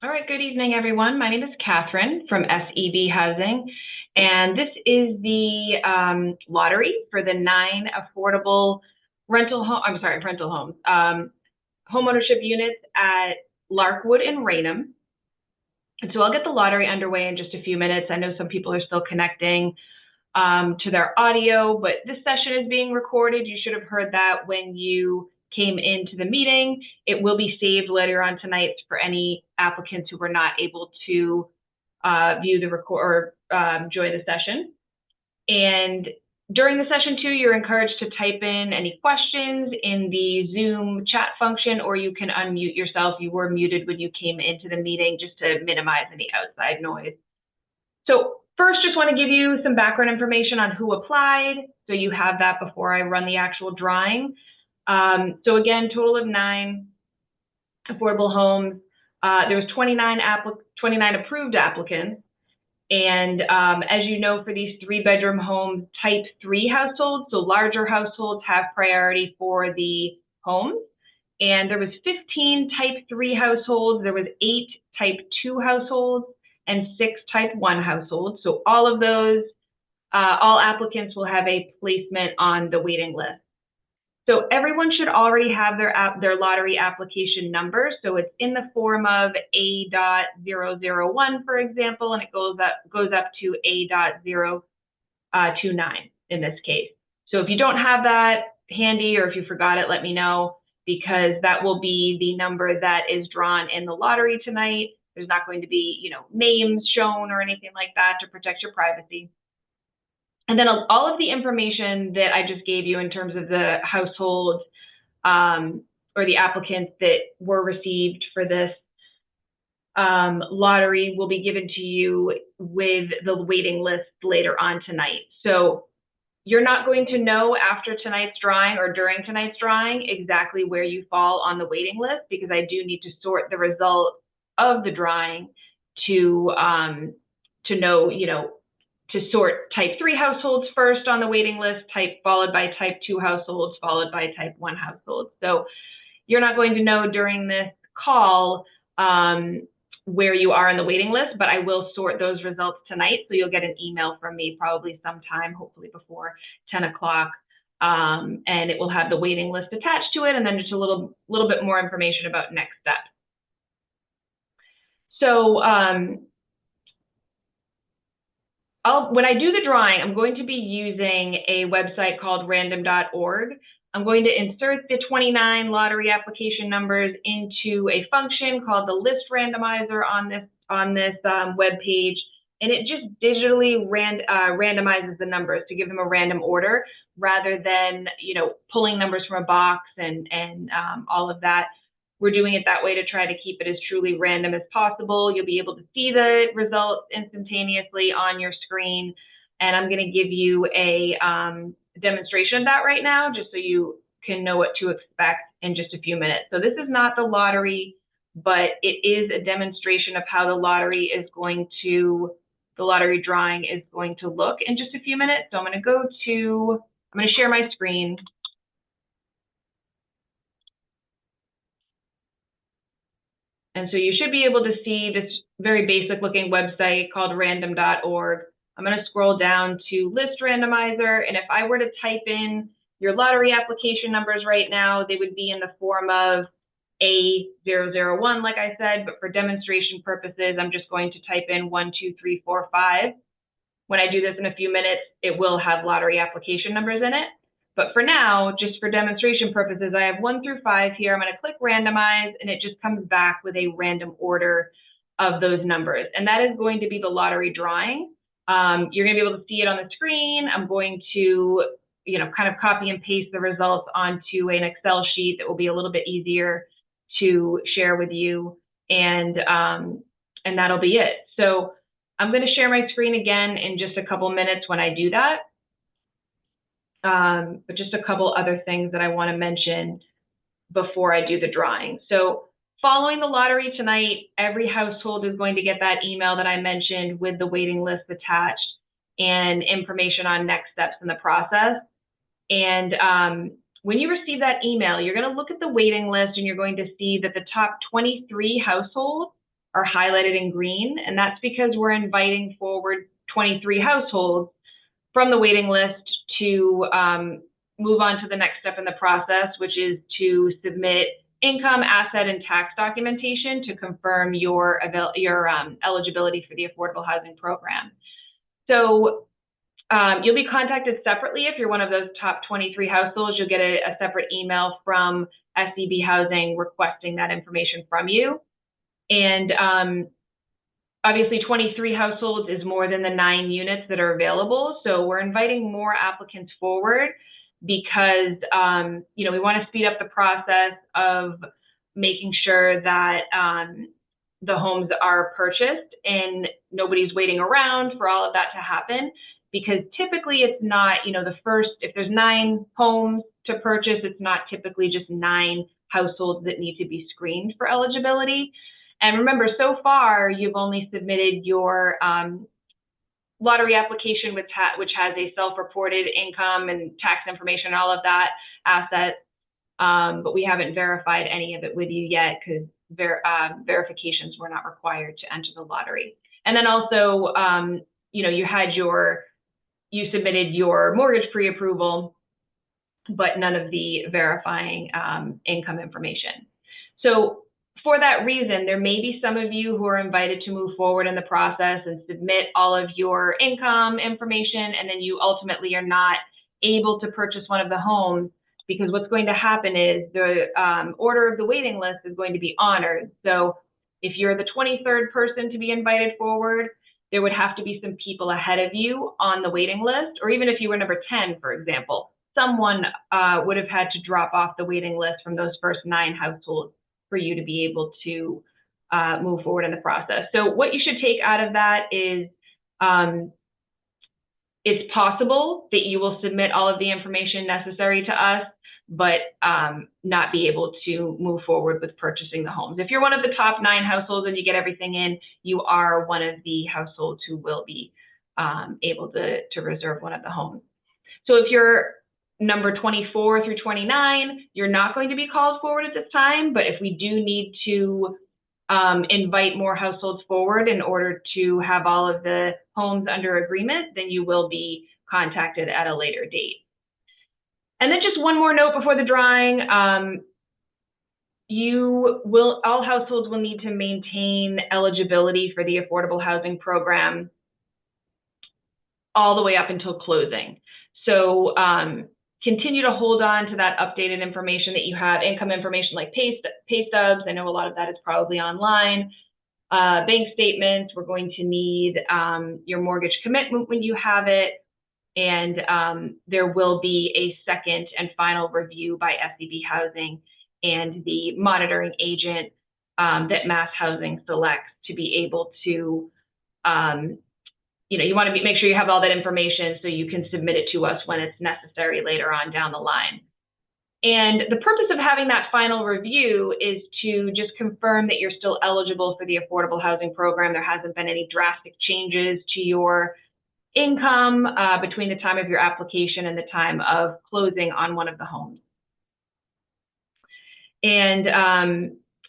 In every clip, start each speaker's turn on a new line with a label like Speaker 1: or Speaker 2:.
Speaker 1: All right, good evening, everyone. My name is Catherine from SEB Housing, and this is the lottery for the 9 affordable rental homes, homeownership units at Larkwood in Raynham. And so I'll get the lottery underway in just a few minutes. I know some people are still connecting to their audio, but this session is being recorded. You should have heard that when you came into the meeting. It will be saved later on tonight for any applicants who were not able to view the record or join the session. And during the session too, you're encouraged to type in any questions in the Zoom chat function, or you can unmute yourself. You were muted when you came into the meeting just to minimize any outside noise. So first, just want to give you some background information on who applied, so you have that before I run the actual drawing. So again, total of 9 affordable homes. There was 29 approved applicants. And as you know, for these 3-bedroom homes, type 3 households, so larger households have priority for the homes. And there was 15 type 3 households. There was 8 type 2 households and 6 type 1 households. So all of those, all applicants will have a placement on the waiting list. So everyone should already have their lottery application number. So it's in the form of A.001, for example, and it goes up to A.029 in this case. So if you don't have that handy, or if you forgot it, let me know, because that will be the number that is drawn in the lottery tonight. There's not going to be, names shown or anything like that to protect your privacy. And then all of the information that I just gave you in terms of the households or the applicants that were received for this lottery will be given to you with the waiting list later on tonight. So you're not going to know after tonight's drawing or during tonight's drawing exactly where you fall on the waiting list, because I do need to sort the results of the drawing to know, to sort type 3 households first on the waiting list, followed by type 2 households, followed by type 1 households. So you're not going to know during this call where you are on the waiting list, but I will sort those results tonight. So you'll get an email from me probably sometime, hopefully before 10 o'clock. And it will have the waiting list attached to it, and then just a little bit more information about next steps. So when I do the drawing, I'm going to be using a website called random.org. I'm going to insert the 29 lottery application numbers into a function called the list randomizer on this web page, and it just digitally randomizes the numbers to give them a random order, rather than pulling numbers from a box and all of that. We're doing it that way to try to keep it as truly random as possible. You'll be able to see the results instantaneously on your screen. And I'm going to give you a demonstration of that right now, just so you can know what to expect in just a few minutes. So this is not the lottery, but it is a demonstration of how the lottery drawing is going to look in just a few minutes. So I'm going to share my screen. And so you should be able to see this very basic looking website called random.org. I'm going to scroll down to list randomizer. And if I were to type in your lottery application numbers right now, they would be in the form of A001, like I said, but for demonstration purposes, I'm just going to type in 1, 2, 3, 4, 5. When I do this in a few minutes, it will have lottery application numbers in it. But for now, just for demonstration purposes, I have 1 through 5 here. I'm going to click randomize, and it just comes back with a random order of those numbers. And that is going to be the lottery drawing. You're going to be able to see it on the screen. I'm going to, kind of copy and paste the results onto an Excel sheet that will be a little bit easier to share with you. And that'll be it. So I'm going to share my screen again in just a couple minutes when I do that. But just a couple other things that I want to mention before I do the drawing. So following the lottery tonight, every household is going to get that email that I mentioned with the waiting list attached and information on next steps in the process. And when you receive that email, you're going to look at the waiting list, and you're going to see that the top 23 households are highlighted in green, and that's because we're inviting forward 23 households from the waiting list to move on to the next step in the process, which is to submit income, asset, and tax documentation to confirm your eligibility for the affordable housing program. So you'll be contacted separately if you're one of those top 23 households. You'll get a separate email from SEB Housing requesting that information from you. And obviously 23 households is more than the 9 units that are available. So we're inviting more applicants forward because we want to speed up the process of making sure that the homes are purchased and nobody's waiting around for all of that to happen. Because typically it's not, if there's 9 homes to purchase, it's not typically just 9 households that need to be screened for eligibility. And remember, so far, you've only submitted your lottery application, which has a self-reported income and tax information and all of that assets. But we haven't verified any of it with you yet because verifications were not required to enter the lottery. And then also, you submitted your mortgage pre-approval, but none of the verifying income information. So for that reason, there may be some of you who are invited to move forward in the process and submit all of your income information, and then you ultimately are not able to purchase one of the homes, because what's going to happen is the order of the waiting list is going to be honored. So if you're the 23rd person to be invited forward, there would have to be some people ahead of you on the waiting list, or even if you were number 10, for example, someone would have had to drop off the waiting list from those first 9 households for you to be able to move forward in the process. So what you should take out of that is it's possible that you will submit all of the information necessary to us, but not be able to move forward with purchasing the homes. If you're one of the top 9 households and you get everything in, you are one of the households who will be able to reserve one of the homes. So if you're number 24 through 29, you're not going to be called forward at this time, but if we do need to invite more households forward in order to have all of the homes under agreement, then you will be contacted at a later date. And then just one more note before the drawing, all households will need to maintain eligibility for the affordable housing program all the way up until closing. So continue to hold on to that updated information that you have, income information like pay stubs. I know a lot of that is probably online. Bank statements, we're going to need your mortgage commitment when you have it. And there will be a second and final review by SEB Housing and the monitoring agent that Mass Housing selects to be able to, you want to make sure you have all that information so you can submit it to us when it's necessary later on down the line. And the purpose of having that final review is to just confirm that you're still eligible for the affordable housing program. There hasn't been any drastic changes to your income between the time of your application and the time of closing on one of the homes. And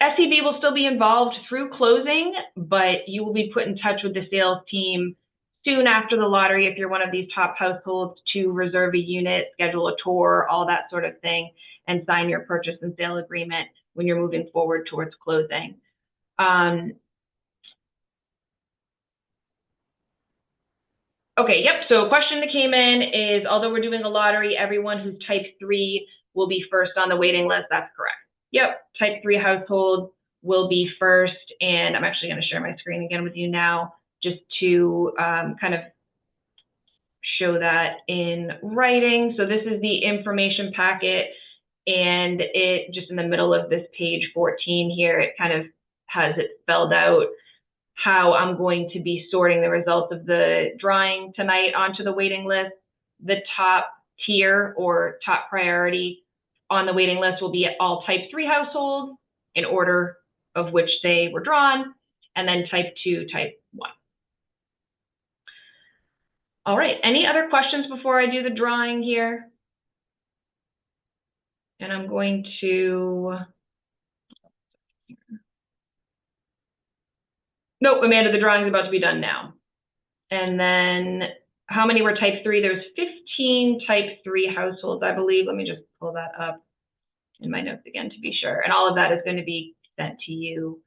Speaker 1: SEB will still be involved through closing, but you will be put in touch with the sales team soon after the lottery if you're one of these top households to reserve a unit, schedule a tour, all that sort of thing, and sign your purchase and sale agreement when you're moving forward towards closing. Okay, yep, so a question that came in is, although we're doing a lottery, everyone who's type 3 will be first on the waiting list. That's correct. Yep, type 3 households will be first, and I'm actually going to share my screen again with you now just to kind of show that in writing. So this is the information packet, and it just in the middle of this page 14 here, it kind of has it spelled out how I'm going to be sorting the results of the drawing tonight onto the waiting list. The top tier or top priority on the waiting list will be all type 3 households in order of which they were drawn, and then type 2, type 1. All right, any other questions before I do the drawing here? And I'm going to Nope, Amanda, the drawing's about to be done now. And then how many were type 3? There's 15 type 3 households, I believe. Let me just pull that up in my notes again to be sure. And all of that is going to be sent to you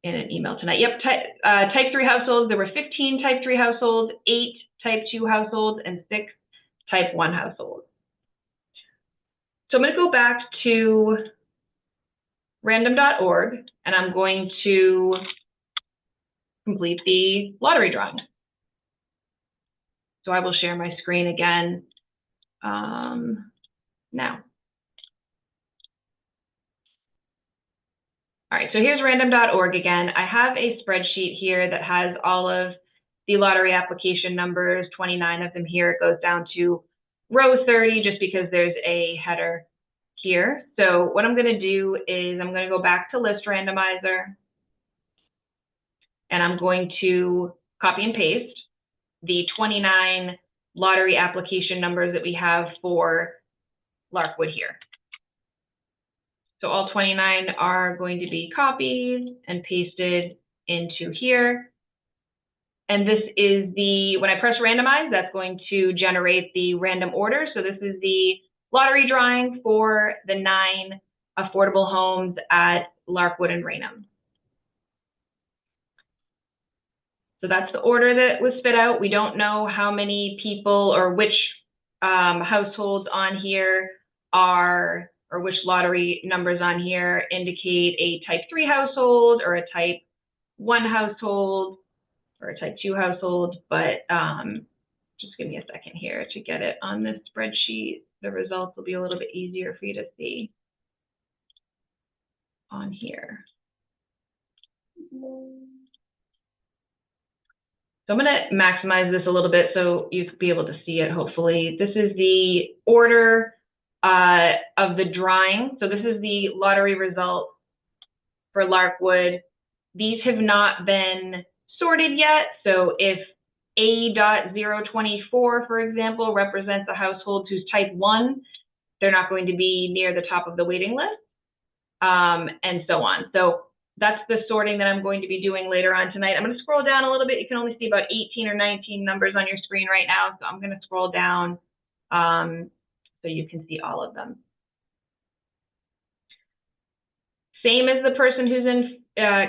Speaker 1: in an email tonight. Yep, type 3 households. There were 15 type 3 households, 8 type 2 households, and 6 type 1 households. So I'm going to go back to random.org, and I'm going to complete the lottery drawing. So I will share my screen again now. All right, so here's random.org again. I have a spreadsheet here that has all of the lottery application numbers, 29 of them here. It goes down to row 30 just because there's a header here. So what I'm going to do is I'm going to go back to List Randomizer, and I'm going to copy and paste the 29 lottery application numbers that we have for Larkwood here. So all 29 are going to be copied and pasted into here. And this is the, when I press randomize, that's going to generate the random order. So this is the lottery drawing for the 9 affordable homes at Larkwood and Raynham. So that's the order that was spit out. We don't know how many people or which households on here are, or which lottery numbers on here indicate a type 3 household or a type 1 household or a type 2 household, but just give me a second here to get it on this spreadsheet. The results will be a little bit easier for you to see on here. So I'm going to maximize this a little bit so you can be able to see it, hopefully. This is the order of the drawing. So this is the lottery result for Larkwood. These have not been sorted yet. So if A.024, for example, represents a household who's type 1, they're not going to be near the top of the waiting list, and so on. So that's the sorting that I'm going to be doing later on tonight. I'm going to scroll down a little bit. You can only see about 18 or 19 numbers on your screen right now. So I'm going to scroll down so you can see all of them. Same as the person who's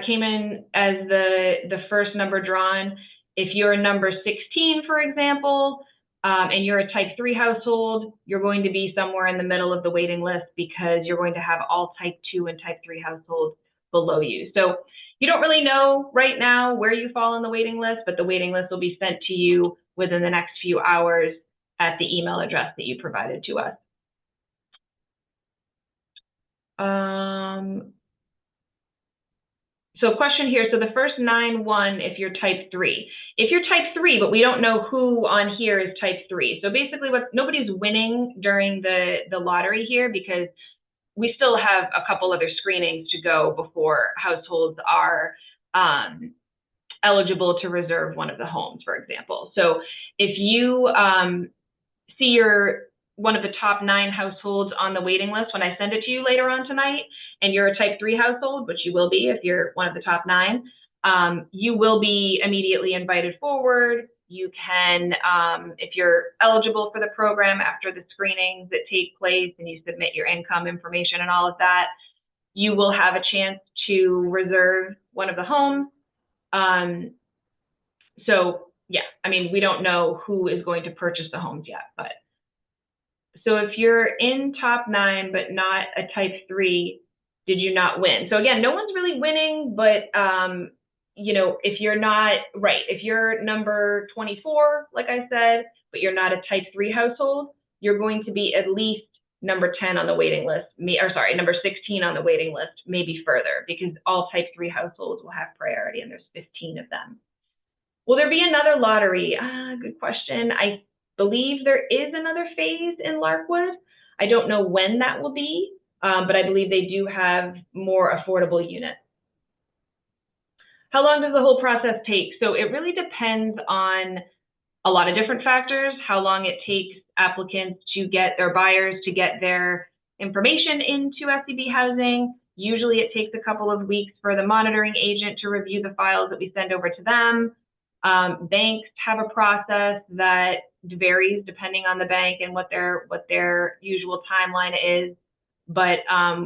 Speaker 1: came in as the first number drawn. If you're number 16, for example, and you're a type 3 household, you're going to be somewhere in the middle of the waiting list because you're going to have all type 2 and type 3 households below you. So you don't really know right now where you fall on the waiting list, but the waiting list will be sent to you within the next few hours at the email address that you provided to us. So question here, so the first 9-1, if you're type 3. If you're type 3, but we don't know who on here is type 3. So basically nobody's winning during the lottery here because we still have a couple other screenings to go before households are eligible to reserve one of the homes, for example. So if you see one of the top 9 households on the waiting list when I send it to you later on tonight, and you're a type 3 household, which you will be if you're one of the top 9, you will be immediately invited forward. You can, if you're eligible for the program after the screenings that take place and you submit your income information and all of that, you will have a chance to reserve one of the homes. So yeah, I mean, we don't know who is going to purchase the homes yet, but so if you're in top 9 but not a type 3, did you not win? So again, no one's really winning, but you know, if you're not, right, if you're number 24, like I said, but you're not a type 3 household, you're going to be at least number 10 on the waiting list, number 16 on the waiting list, maybe further, because all type 3 households will have priority, and there's 15 of them. Will there be another lottery? Good question. I believe there is another phase in Larkwood. I don't know when that will be, but I believe they do have more affordable units. How long does the whole process take? So it really depends on a lot of different factors, how long it takes applicants to get their buyers to get their information into SEB Housing, Usually it takes a couple of weeks for the monitoring agent to review the files that we send over to them. Banks have a process that varies depending on the bank and what their usual timeline is, but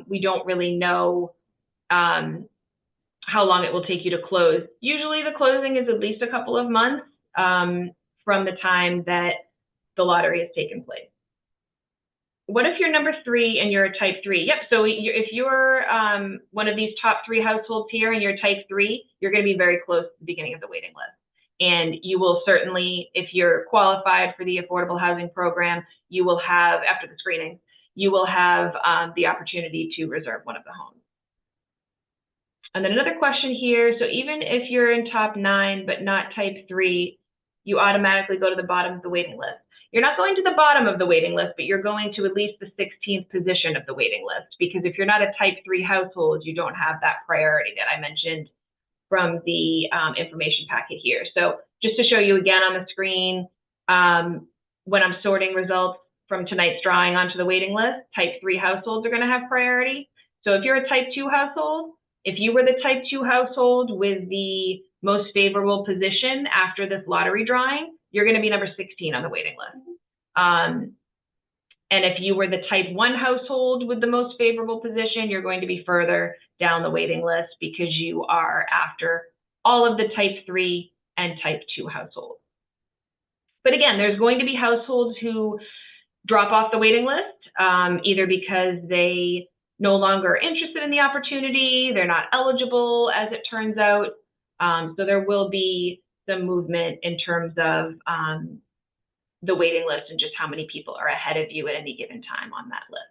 Speaker 1: we don't really know how long it will take you to close. Usually the closing is at least a couple of months from the time that the lottery has taken place. What if you're number 3 and you're a type 3? Yep, so if you're one of these top 3 households here and you're type 3, you're going to be very close to the beginning of the waiting list. And you will certainly, if you're qualified for the affordable housing program, you will have, after the screening, you will have the opportunity to reserve one of the homes. And then another question here, so even if you're in top 9 but not type 3, you automatically go to the bottom of the waiting list. You're not going to the bottom of the waiting list, but you're going to at least the 16th position of the waiting list, because if you're not a type 3 household, you don't have that priority that I mentioned from the information packet here. So just to show you again on the screen, when I'm sorting results from tonight's drawing onto the waiting list, type 3 households are going to have priority. So if you're a type 2 household, if you were the type 2 household with the most favorable position after this lottery drawing, you're going to be number 16 on the waiting list. And if you were the type 1 household with the most favorable position, you're going to be further down the waiting list because you are after all of the type 3 and type 2 households. But again, there's going to be households who drop off the waiting list, either because they no longer are interested in the opportunity, they're not eligible, as it turns out. So there will be some movement in terms of the waiting list and just how many people are ahead of you at any given time on that list.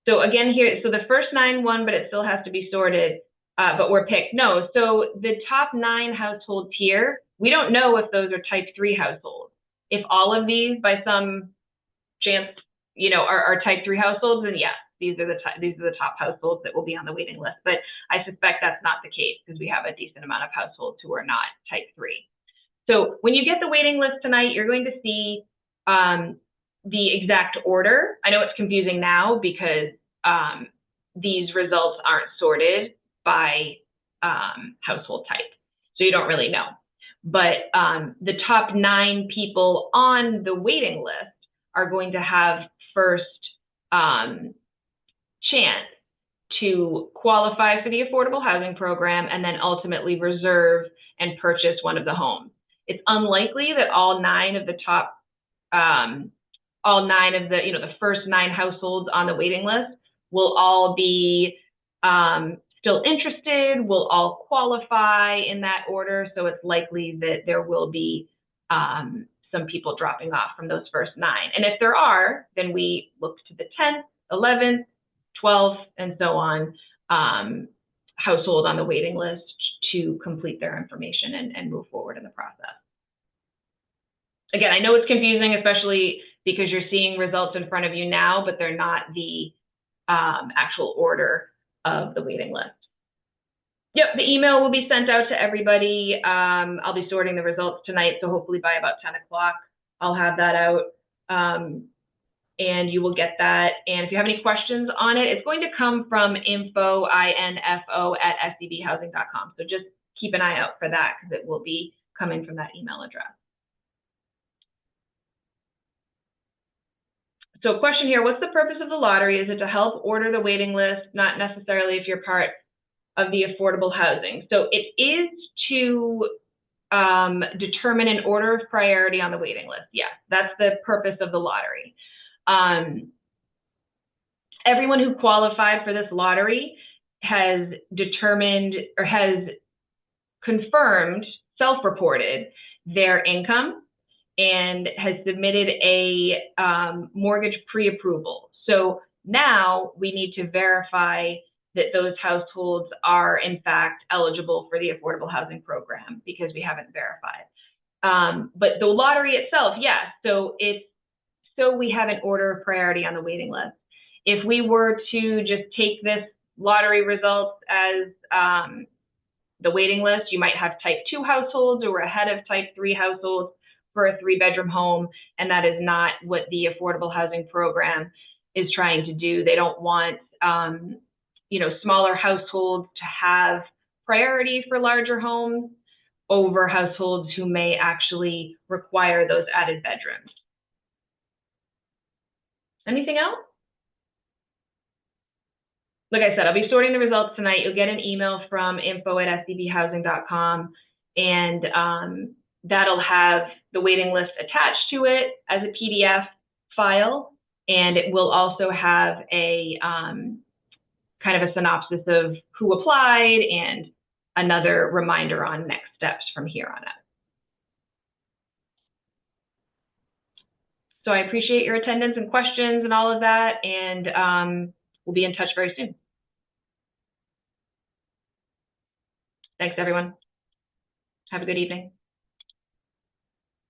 Speaker 1: So again here, so the first 9 won, but it still has to be sorted, but were picked. No, so the top 9 households here, we don't know if those are type 3 households. If all of these, by some chance, you know, are type 3 households, then yes, these are the top households that will be on the waiting list. But I suspect that's not the case because we have a decent amount of households who are not type 3. So when you get the waiting list tonight, you're going to see the exact order. I know it's confusing now because these results aren't sorted by household type, so you don't really know. But the top 9 people on the waiting list are going to have first chance to qualify for the affordable housing program and then ultimately reserve and purchase one of the homes. It's unlikely that all 9 of the top, all 9 of the, you know, the first 9 households on the waiting list will all be still interested, will all qualify in that order. So it's likely that there will be some people dropping off from those first 9. And if there are, then we look to the 10th, 11th, 12th, and so on household on the waiting list to complete their information and move forward in the process. Again, I know it's confusing, especially because you're seeing results in front of you now, but they're not the actual order of the waiting list. Yep, the email will be sent out to everybody. I'll be sorting the results tonight, so hopefully by about 10 o'clock, I'll have that out. And you will get that. And if you have any questions on it, it's going to come from info, info at sebhousing.com. So just keep an eye out for that because it will be coming from that email address. So question here, what's the purpose of the lottery? Is it to help order the waiting list, not necessarily if you're part of the affordable housing? So it is to determine an order of priority on the waiting list. Yes, that's the purpose of the lottery. Everyone who qualified for this lottery has determined or has confirmed, self-reported their income and has submitted a mortgage pre-approval. So now we need to verify that those households are in fact eligible for the affordable housing program because we haven't verified. But the lottery itself, yes, so it's so we have an order of priority on the waiting list. If we were to just take this lottery results as the waiting list, you might have type 2 households who are ahead of type 3 households. for a 3-bedroom home, and that is not what the affordable housing program is trying to do. They don't want, smaller households to have priority for larger homes over households who may actually require those added bedrooms. Anything else? Like I said, I'll be sorting the results tonight. You'll get an email from info@sdbhousing.com, and that'll have the waiting list attached to it as a PDF file, and it will also have a kind of a synopsis of who applied and another reminder on next steps from here on out. So I appreciate your attendance and questions and all of that, and we'll be in touch very soon. Thanks, everyone. Have a good evening.